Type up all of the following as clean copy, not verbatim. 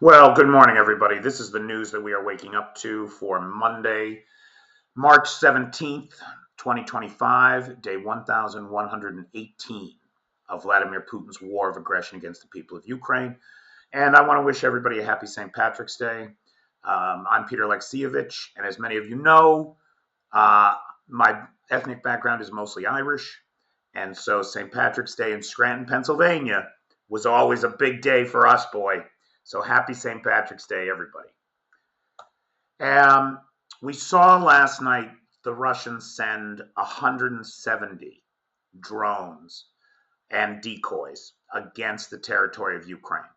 Well, good morning, everybody. This is the news that we are waking up to for Monday, March 17th, 2025, day 1118 of Vladimir Putin's war of aggression against the people of Ukraine. And I want to wish everybody a happy St. Patrick's Day. I'm Peter Alexievich, and as many of you know, my ethnic background is mostly Irish. And so St. Patrick's Day in Scranton, Pennsylvania was always a big day for us, boy. So happy St. Patrick's Day, everybody. Um, we saw last night the Russians send 170 drones and decoys against the territory of Ukraine.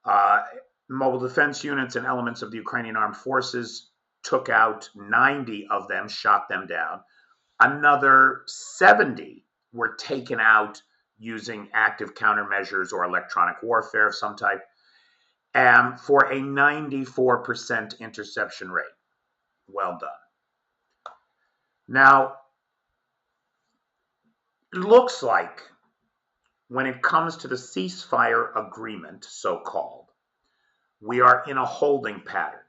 Uh, Mobile defense units and elements of the Ukrainian armed forces took out 90 of them, shot them down. Another 70 were taken out using active countermeasures or electronic warfare of some type, for a 94% interception rate. Well done. Now, it looks like when it comes to the ceasefire agreement, so called, we are in a holding pattern.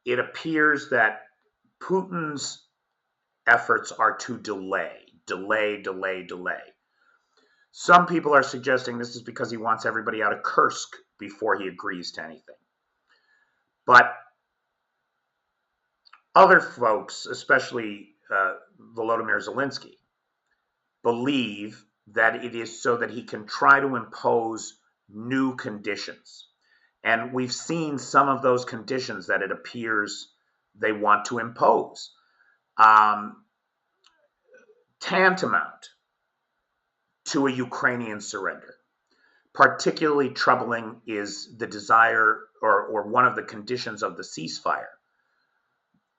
It appears that Putin's efforts are to delay. Some people are suggesting this is because he wants everybody out of Kursk before he agrees to anything. But other folks, especially Volodymyr Zelensky, believe that it is so that he can try to impose new conditions. And we've seen some of those conditions that it appears they want to impose. Tantamount to a Ukrainian surrender. Particularly troubling is the desire, or one of the conditions of the ceasefire,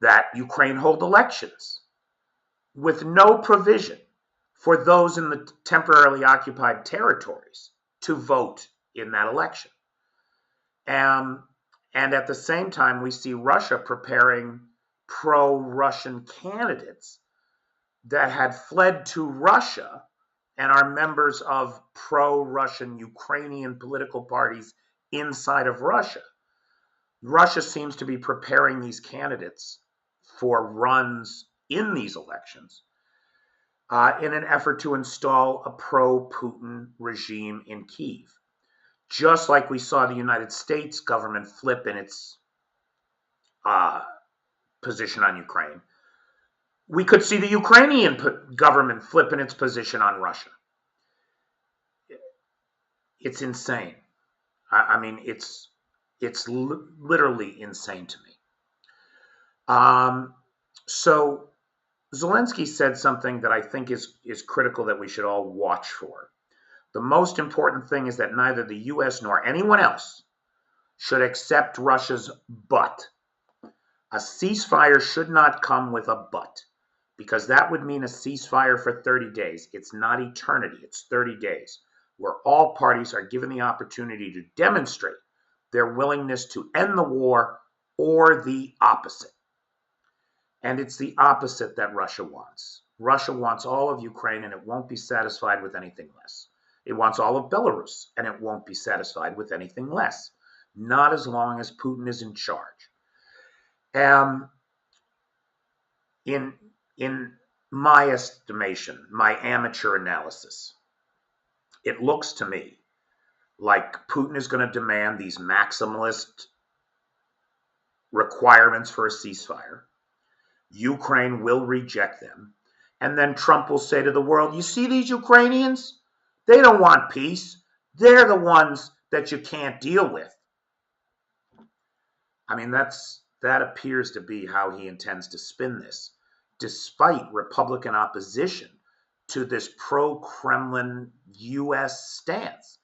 that Ukraine hold elections with no provision for those in the temporarily occupied territories to vote in that election. And at the same time, we see Russia preparing pro-Russian candidates that had fled to Russia and are members of pro-Russian Ukrainian political parties inside of Russia. Russia seems to be preparing these candidates for runs in these elections in an effort to install a pro-Putin regime in Kyiv. Just like we saw the United States government flip in its position on Ukraine, we could see the Ukrainian government flip in its position on Russia. It's insane. I mean, it's literally insane to me. So Zelensky said something that I think is critical that we should all watch for. The most important thing is that neither the U.S. nor anyone else should accept Russia's but. A ceasefire should not come with a but, because that would mean a ceasefire for 30 days. It's not eternity, it's 30 days, where all parties are given the opportunity to demonstrate their willingness to end the war or the opposite. And it's the opposite that Russia wants. Russia wants all of Ukraine, and it won't be satisfied with anything less. It wants all of Belarus, and it won't be satisfied with anything less. Not as long as Putin is in charge. In my estimation, my amateur analysis, it looks to me like Putin is going to demand these maximalist requirements for a ceasefire. Ukraine will reject them. And then Trump will say to the world, you see these Ukrainians? They don't want peace. They're the ones that you can't deal with. I mean, that appears to be how he intends to spin this, despite Republican opposition to this pro-Kremlin U.S. stance.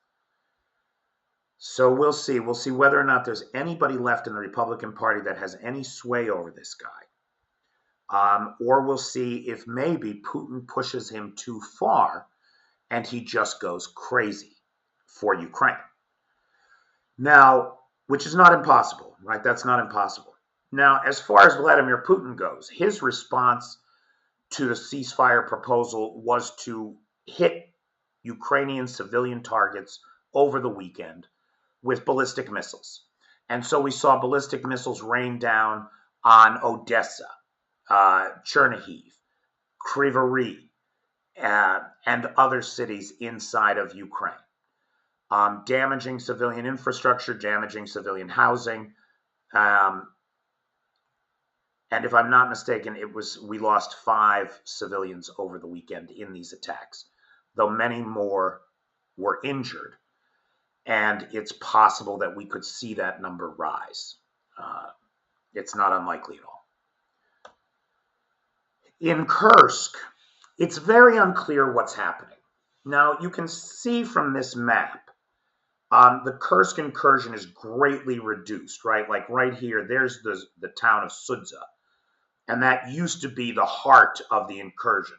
So we'll see. We'll see whether or not there's anybody left in the Republican Party that has any sway over this guy. Or we'll see if maybe Putin pushes him too far and he just goes crazy for Ukraine. Now, which is not impossible, right? That's not impossible. Now, as far as Vladimir Putin goes, his response to the ceasefire proposal was to hit Ukrainian civilian targets over the weekend with ballistic missiles. And so we saw ballistic missiles rain down on Odessa, Chernihiv, Kryvyi, and other cities inside of Ukraine, damaging civilian infrastructure, damaging civilian housing. And if I'm not mistaken, we lost 5 civilians over the weekend in these attacks, though many more were injured. And it's possible that we could see that number rise. It's not unlikely at all. In Kursk, it's very unclear what's happening. Now, you can see from this map, the Kursk incursion is greatly reduced, right? Like right here, there's the town of Sudza, and that used to be the heart of the incursion.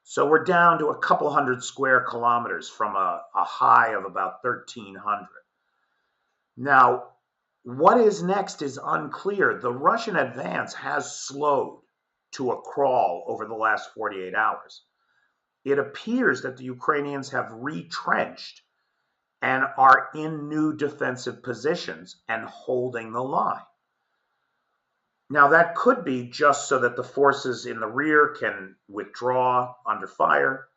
So we're down to a couple hundred square kilometers from a high of about 1,300. Now, what is next is unclear. The Russian advance has slowed to a crawl over the last 48 hours. It appears that the Ukrainians have retrenched and are in new defensive positions and holding the line. Now, that could be just so that the forces in the rear can withdraw under fire,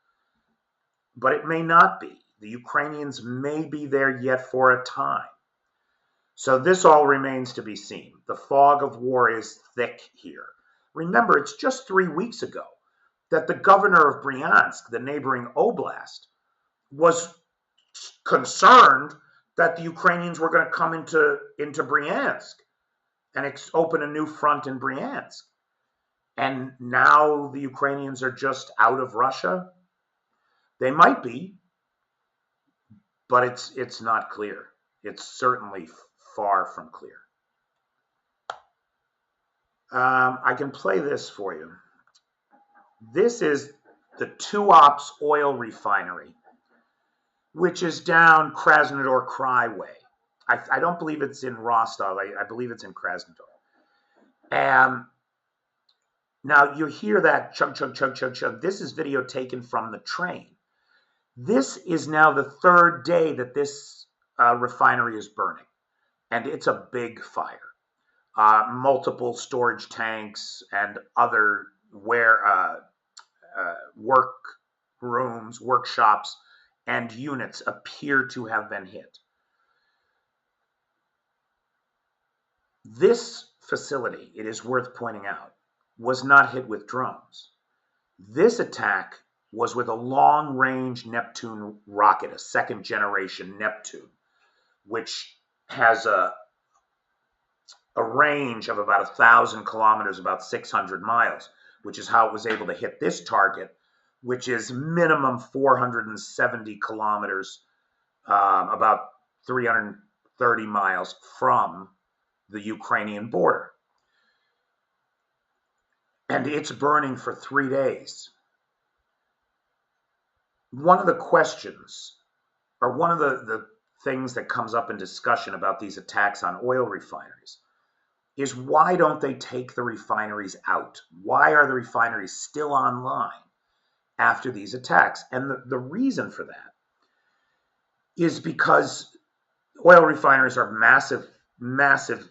but it may not be. The Ukrainians may be there yet for a time. So this all remains to be seen. The fog of war is thick here. Remember, it's just 3 weeks ago that the governor of Bryansk, the neighboring oblast, was concerned that the Ukrainians were going to come into Bryansk and open a new front in Bryansk. And now the Ukrainians are just out of Russia. They might be, but it's not clear. It's certainly far from clear. I can play this for you. This is the Tuops oil refinery, which is down Krasnodar Krai way. I don't believe it's in Rostov. I believe it's in Krasnodar. Now you hear that chug, chug, chug, chug, chug. This is video taken from the train. This is now the 3rd day that this refinery is burning, and it's a big fire. Multiple storage tanks and other work rooms, workshops, and units appear to have been hit. This facility, it is worth pointing out, was not hit with drones. This attack was with a long-range Neptune rocket, a 2nd-generation Neptune, which has a range of about 1,000 kilometers, about 600 miles, which is how it was able to hit this target, which is minimum 470 kilometers, about 330 miles from the Ukrainian border. And it's burning for 3 days. One of the questions, or one of the things that comes up in discussion about these attacks on oil refineries, is why don't they take the refineries out? Why are the refineries still online after these attacks? And the reason for that is because oil refineries are massive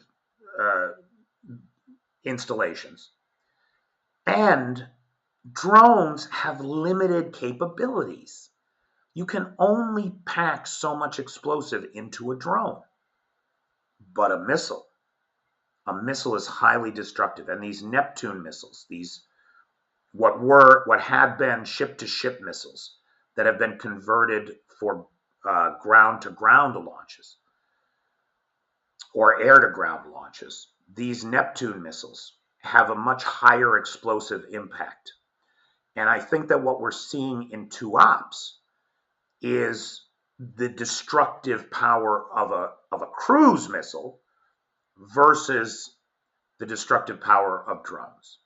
installations. And drones have limited capabilities. You can only pack so much explosive into a drone. But a missile is highly destructive. And these Neptune missiles, what had been ship-to-ship missiles that have been converted for ground-to-ground launches or air-to-ground launches, these Neptune missiles have a much higher explosive impact. And I think that what we're seeing in Tuops is the destructive power of a cruise missile versus the destructive power of drones.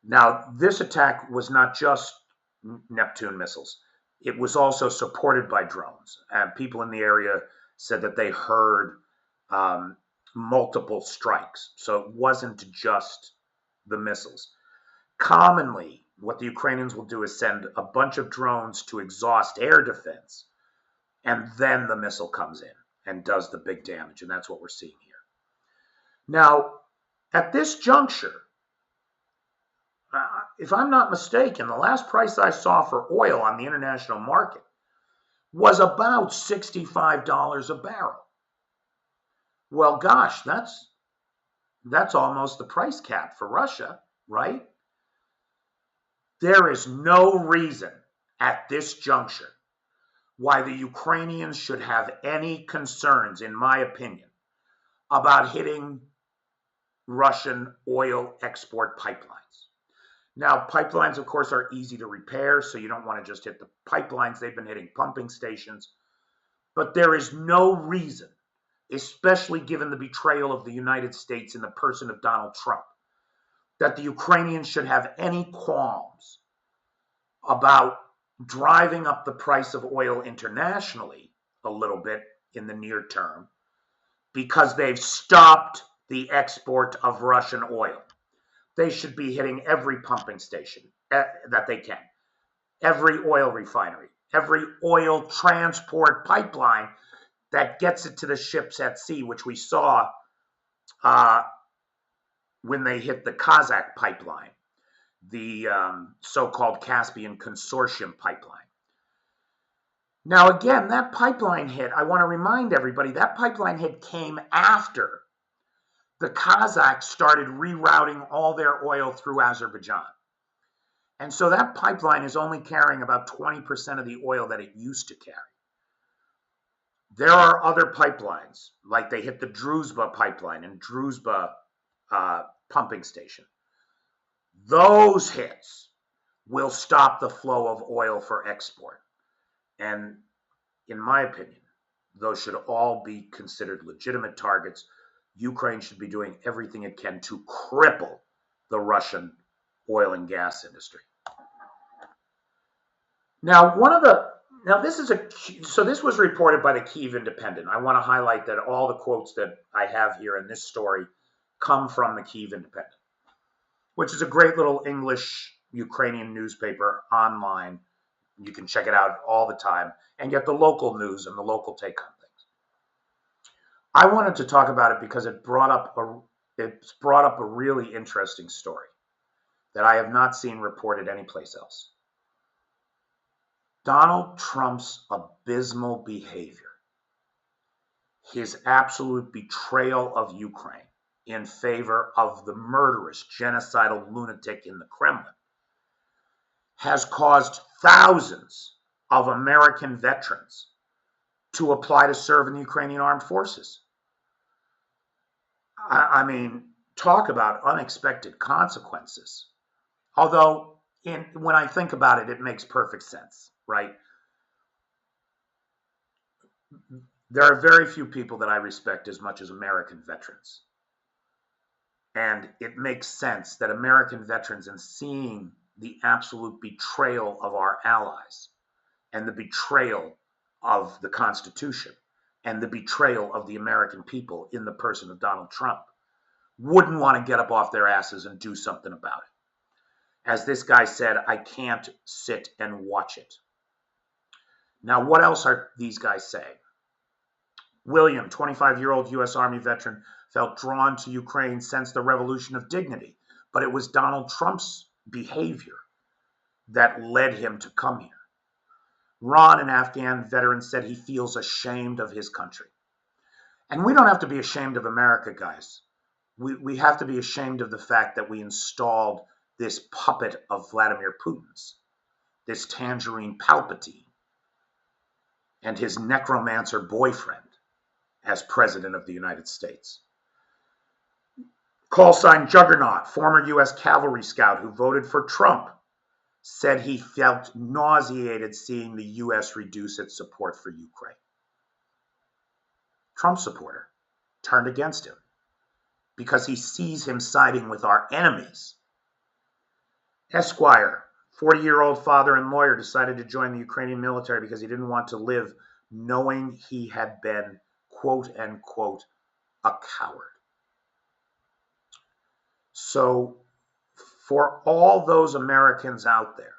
Now, this attack was not just Neptune missiles. It was also supported by drones. And people in the area said that they heard multiple strikes. So it wasn't just the missiles. Commonly, what the Ukrainians will do is send a bunch of drones to exhaust air defense, and then the missile comes in and does the big damage. And that's what we're seeing here. Now, at this juncture, if I'm not mistaken, the last price I saw for oil on the international market was about $65 a barrel. Well, gosh, that's almost the price cap for Russia, right? There is no reason at this juncture why the Ukrainians should have any concerns, in my opinion, about hitting Russian oil export pipelines. Now, pipelines, of course, are easy to repair, so you don't want to just hit the pipelines. They've been hitting pumping stations. But there is no reason, especially given the betrayal of the United States in the person of Donald Trump, that the Ukrainians should have any qualms about driving up the price of oil internationally a little bit in the near term because they've stopped the export of Russian oil. They should be hitting every pumping station that they can, every oil refinery, every oil transport pipeline that gets it to the ships at sea, which we saw when they hit the Kazakh pipeline, the so-called Caspian Consortium pipeline. Now, again, that pipeline hit, I want to remind everybody, that pipeline hit came after the Kazakhs started rerouting all their oil through Azerbaijan. And so that pipeline is only carrying about 20% of the oil that it used to carry. There are other pipelines, like they hit the Druzhba pipeline and Druzhba pumping station. Those hits will stop the flow of oil for export. And in my opinion, those should all be considered legitimate targets. Ukraine should be doing everything it can to cripple the Russian oil and gas industry. Now, this was reported by the Kyiv Independent. I want to highlight that all the quotes that I have here in this story come from the Kyiv Independent, which is a great little English Ukrainian newspaper online. You can check it out all the time and get the local news and the local take on things. I wanted to talk about it because it's brought up a really interesting story that I have not seen reported anyplace else. Donald Trump's abysmal behavior, his absolute betrayal of Ukraine in favor of the murderous, genocidal lunatic in the Kremlin, has caused thousands of American veterans to apply to serve in the Ukrainian armed forces. I mean, talk about unexpected consequences. Although, when I think about it, it makes perfect sense, right? There are very few people that I respect as much as American veterans. And it makes sense that American veterans, in seeing the absolute betrayal of our allies and the betrayal of the Constitution and the betrayal of the American people in the person of Donald Trump, wouldn't want to get up off their asses and do something about it. As this guy said, I can't sit and watch it. Now, what else are these guys saying? William, 25-year-old U.S. Army veteran, felt drawn to Ukraine since the Revolution of Dignity, but it was Donald Trump's behavior that led him to come here. Ron, an Afghan veteran, said he feels ashamed of his country. And we don't have to be ashamed of America, guys. We have to be ashamed of the fact that we installed this puppet of Vladimir Putin's, this Tangerine Palpatine, and his necromancer boyfriend as president of the United States. Call sign Juggernaut, former U.S. cavalry scout who voted for Trump, said he felt nauseated seeing the U.S. reduce its support for Ukraine. Trump supporter turned against him because he sees him siding with our enemies. Esquire, 40-year-old father and lawyer, decided to join the Ukrainian military because he didn't want to live knowing he had been, quote unquote, a coward. So, for all those Americans out there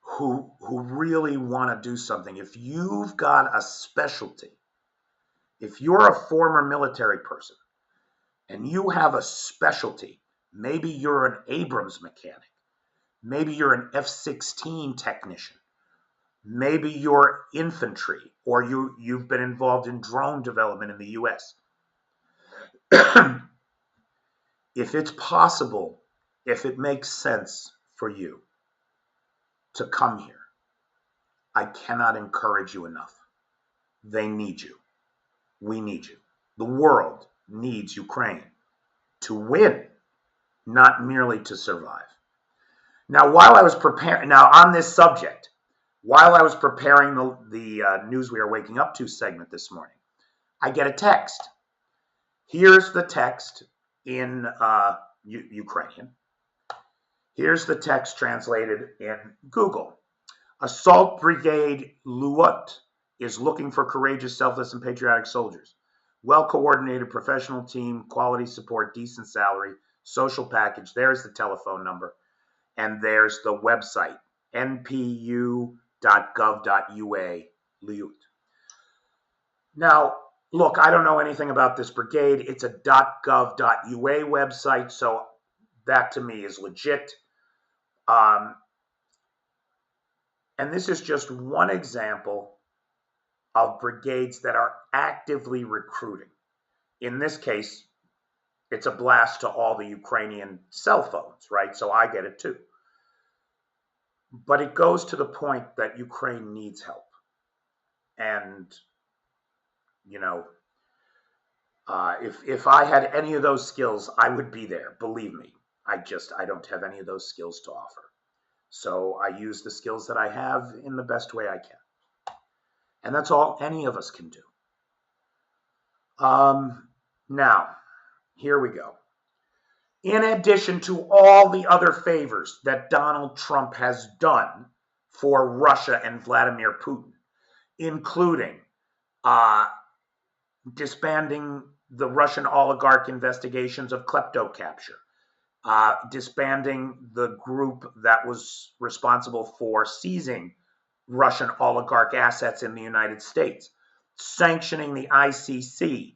who really want to do something, if you've got a specialty If you're a former military person and you have a specialty, maybe you're an Abrams mechanic, maybe you're an F-16 technician, maybe you're infantry, or you've been involved in drone development in the US. If it's possible, if it makes sense for you to come here, I cannot encourage you enough. They need you. We need you. The world needs Ukraine to win, not merely to survive. Now, while I was preparing, on this subject, while I was preparing the News We Are Waking Up To segment this morning, I get a text. Here's the text in Ukrainian. Here's the text translated in Google. Assault Brigade Luot is looking for courageous, selfless, and patriotic soldiers. Well-coordinated professional team, quality support, decent salary, social package. There's the telephone number. And there's the website, npu.gov.ua, Liut. Now, look, I don't know anything about this brigade. It's a .gov.ua website, so that to me is legit. And this is just one example of brigades that are actively recruiting. In this case, it's a blast to all the Ukrainian cell phones, right? So I get it too. But it goes to the point that Ukraine needs help. And, you know, if I had any of those skills, I would be there. Believe me, I don't have any of those skills to offer. So I use the skills that I have in the best way I can. And that's all any of us can do. Now, here we go. In addition to all the other favors that Donald Trump has done for Russia and Vladimir Putin, including disbanding the Russian oligarch investigations of klepto capture, disbanding the group that was responsible for seizing Russian oligarch assets in the United States, sanctioning the ICC.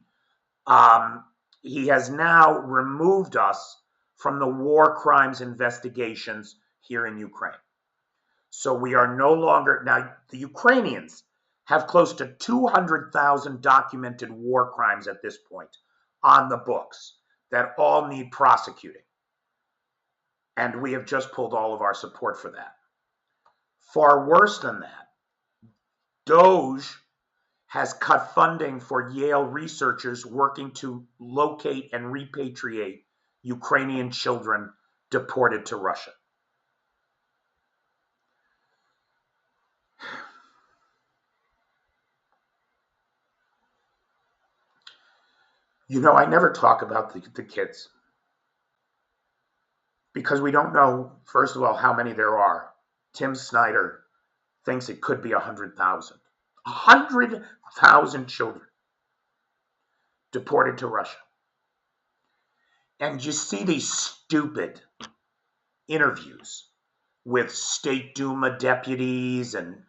He has now removed us from the war crimes investigations here in Ukraine. So we are no longer, now the Ukrainians have close to 200,000 documented war crimes at this point on the books that all need prosecuting. And we have just pulled all of our support for that. Far worse than that, DOGE has cut funding for Yale researchers working to locate and repatriate Ukrainian children deported to Russia. You know, I never talk about the kids because we don't know, first of all, how many there are. Tim Snyder thinks it could be 100,000. 100,000 children deported to Russia. And you see these stupid interviews with State Duma deputies and,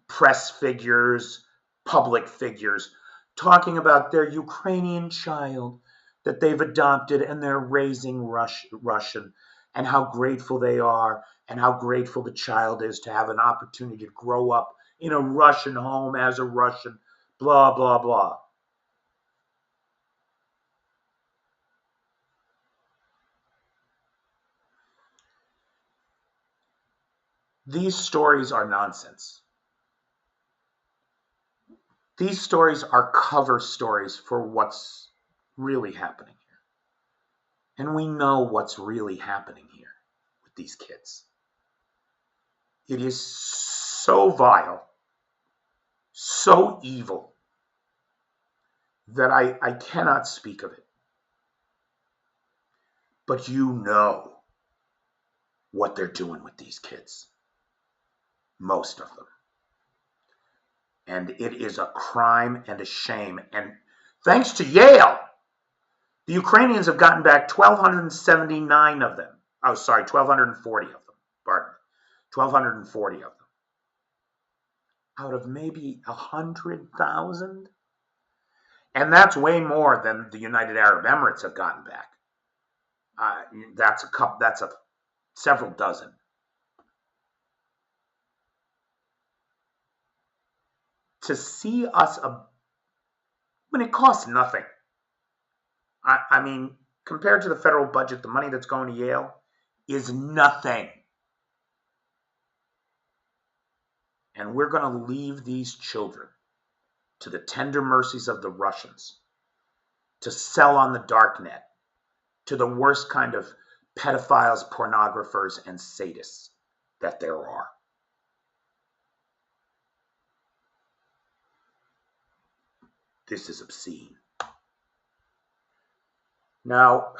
press figures, public figures, talking about their Ukrainian child that they've adopted and they're raising Russian, and how grateful they are and how grateful the child is to have an opportunity to grow up in a Russian home as a Russian, blah, blah, blah. These stories are nonsense. These stories are cover stories for what's really happening here. And we know what's really happening here with these kids. It is so vile, so evil, that I cannot speak of it. But you know what they're doing with these kids. Most of them. And it is a crime and a shame. And thanks to Yale, the Ukrainians have gotten back 1,279 of them. 1,240 of them. Pardon me. 1,240 of them. out of maybe 100,000. And that's way more than the United Arab Emirates have gotten back. That's a several dozen. To see us, when it costs nothing. I mean, compared to the federal budget, the money that's going to Yale is nothing. And we're going to leave these children to the tender mercies of the Russians, to sell on the dark net, to the worst kind of pedophiles, pornographers, and sadists that there are. This is obscene. Now,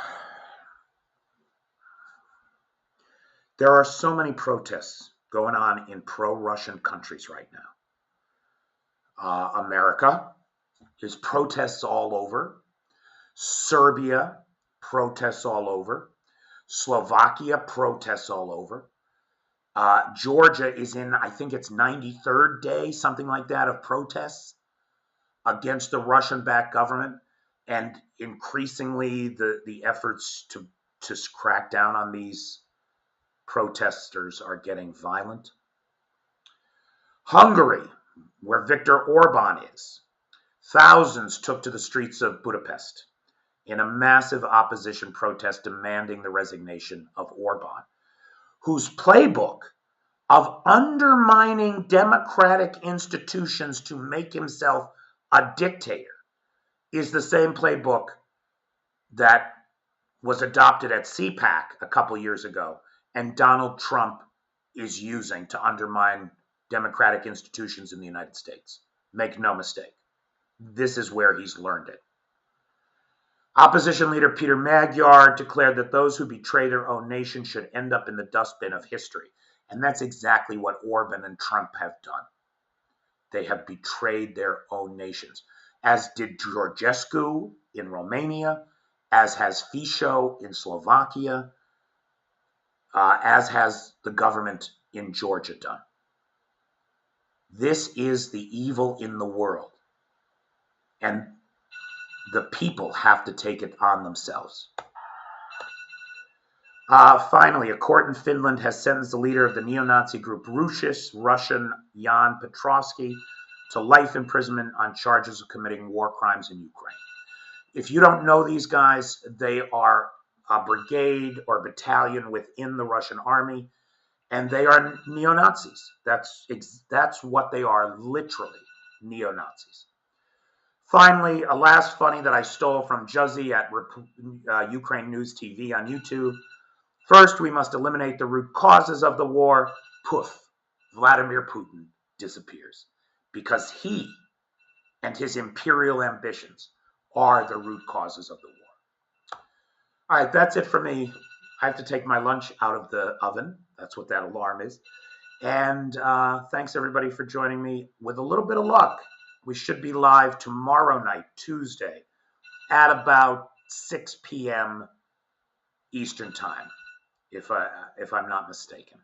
there are so many protests going on in pro-Russian countries right now. America, there's protests all over. Serbia, protests all over. Slovakia, protests all over. Georgia is in, I think it's 93rd day, something like that, of protests against the Russian-backed government, and increasingly the efforts to crack down on these protesters are getting violent. Hungary, where Viktor Orban is, thousands took to the streets of Budapest in a massive opposition protest demanding the resignation of Orban, whose playbook of undermining democratic institutions to make himself a dictator is the same playbook that was adopted at CPAC a couple years ago, and Donald Trump is using to undermine democratic institutions in the United States. Make no mistake. This is where he's learned it. Opposition leader Peter Magyar declared that those who betray their own nation should end up in the dustbin of history. And that's exactly what Orban and Trump have done. They have betrayed their own nations, as did Georgescu in Romania, as has Fico in Slovakia, as has the government in Georgia done. This is the evil in the world, and the people have to take it on themselves. Finally, a court in Finland has sentenced the leader of the neo-Nazi group Russian Jan Petrovsky to life imprisonment on charges of committing war crimes in Ukraine. If you don't know these guys, they are a brigade or battalion within the Russian army, and they are neo-Nazis. That's what they are, literally, neo-Nazis. Finally, a last funny that I stole from Juzzy at Ukraine News TV on YouTube. First, we must eliminate the root causes of the war. Poof, Vladimir Putin disappears, because he and his imperial ambitions are the root causes of the war. All right, that's it for me. I have to take my lunch out of the oven. That's what that alarm is. And thanks, everybody, for joining me. With a little bit of luck, we should be live tomorrow night, Tuesday, at about 6 p.m. Eastern Time, if I'm not mistaken.